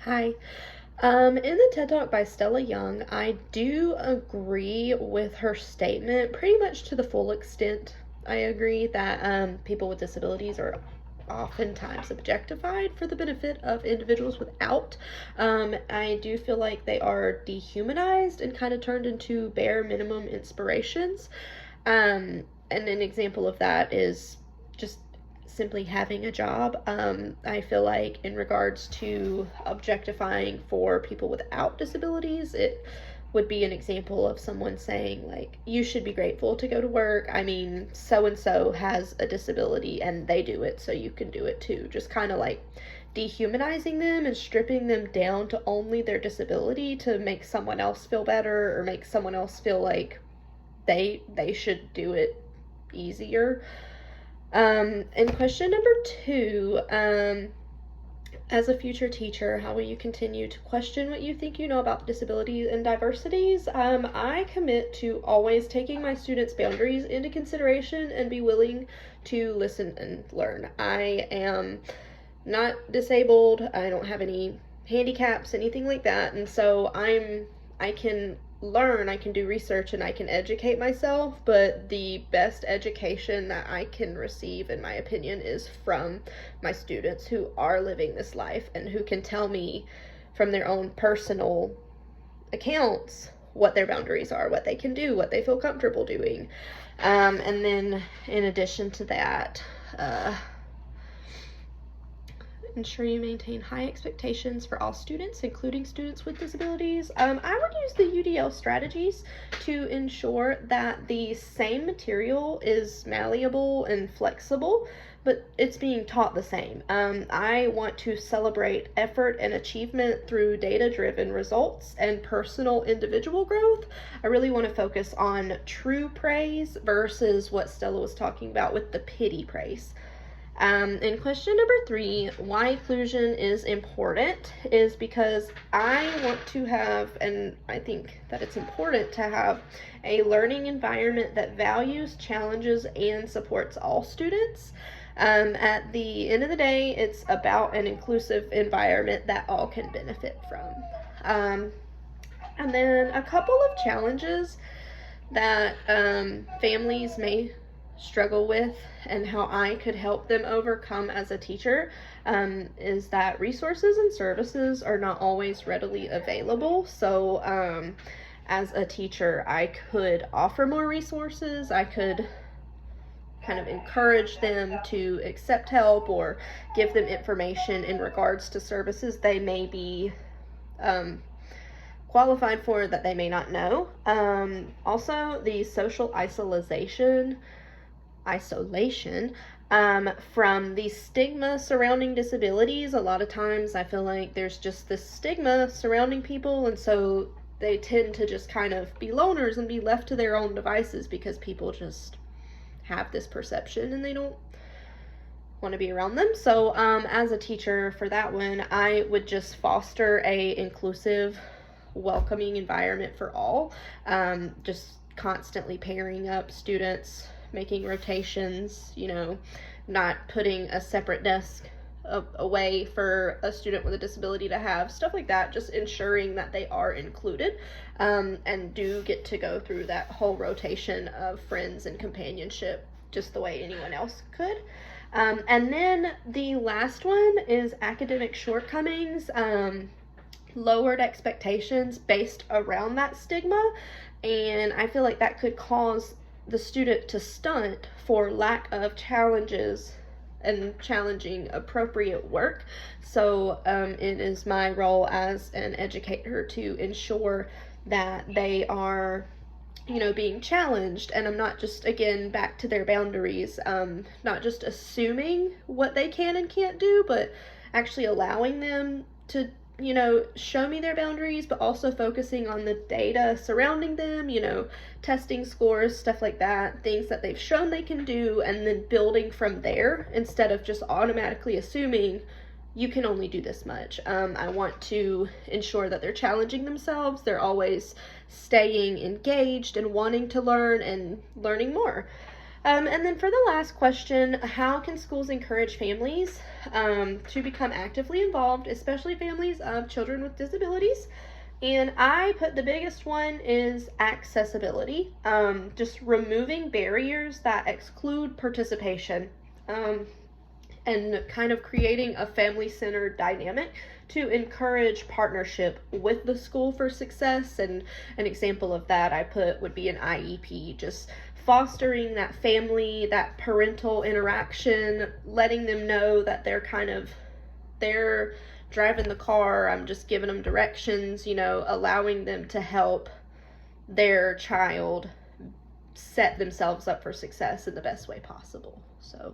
Hi. In the TED Talk by Stella Young, I do agree with her statement pretty much to the full extent. I agree that people with disabilities are oftentimes objectified for the benefit of individuals without. I do feel like they are dehumanized and kind of turned into bare minimum inspirations. And an example of that is just simply having a job. I feel like, in regards to objectifying for people without disabilities, it would be an example of someone saying, like, you should be grateful to go to work. I mean, so and so has a disability and they do it, so you can do it too. Just kind of like dehumanizing them and stripping them down to only their disability to make someone else feel better or make someone else feel like they should do it easier. And question number two, as a future teacher, how will you continue to question what you think you know about disabilities and diversities? I commit to always taking my students' boundaries into consideration and be willing to listen and learn. I am not disabled. I don't have any handicaps, anything like that, and so I can learn, I can do research, and I can educate myself, but the best education that I can receive, in my opinion, is from my students who are living this life and who can tell me from their own personal accounts what their boundaries are, what they can do, what they feel comfortable doing. And then, in addition to that, ensure you maintain high expectations for all students, including students with disabilities. I would use the UDL strategies to ensure that the same material is malleable and flexible, but it's being taught the same. I want to celebrate effort and achievement through data-driven results and personal individual growth. I really want to focus on true praise versus what Stella was talking about with the pity praise. And question number three, why inclusion is important is because I want to have, and I think that it's important to have, a learning environment that values, challenges, and supports all students. At the end of the day, it's about an inclusive environment that all can benefit from. And then a couple of challenges that families may struggle with and how I could help them overcome as a teacher is that resources and services are not always readily available. So as a teacher, I could offer more resources. I could kind of encourage them to accept help or give them information in regards to services they may be qualified for that they may not know. Also, the social isolation from the stigma surrounding disabilities. A lot of times I feel like there's just this stigma surrounding people, and so they tend to just kind of be loners and be left to their own devices because people just have this perception and they don't want to be around them. So as a teacher for that one, I would just foster a inclusive, welcoming environment for all. Just constantly pairing up students, making rotations, not putting a separate desk away for a student with a disability to have, stuff like that, just ensuring that they are included and do get to go through that whole rotation of friends and companionship just the way anyone else could. And then the last one is academic shortcomings, lowered expectations based around that stigma, and I feel like that could cause the student to stunt for lack of challenges and challenging appropriate work. So it is my role as an educator to ensure that they are being challenged, and I'm not just, again, back to their boundaries, not just assuming what they can and can't do, but actually allowing them to show me their boundaries, but also focusing on the data surrounding them, testing scores, stuff like that, things that they've shown they can do, and then building from there instead of just automatically assuming you can only do this much. I want to ensure that they're challenging themselves, they're always staying engaged and wanting to learn and learning more. And then for the last question, how can schools encourage families to become actively involved, especially families of children with disabilities? And I put the biggest one is accessibility, just removing barriers that exclude participation. And kind of creating a family centered dynamic to encourage partnership with the school for success. And an example of that I put would be an IEP, just fostering that family, that parental interaction, letting them know that they're driving the car, I'm just giving them directions, allowing them to help their child set themselves up for success in the best way possible. So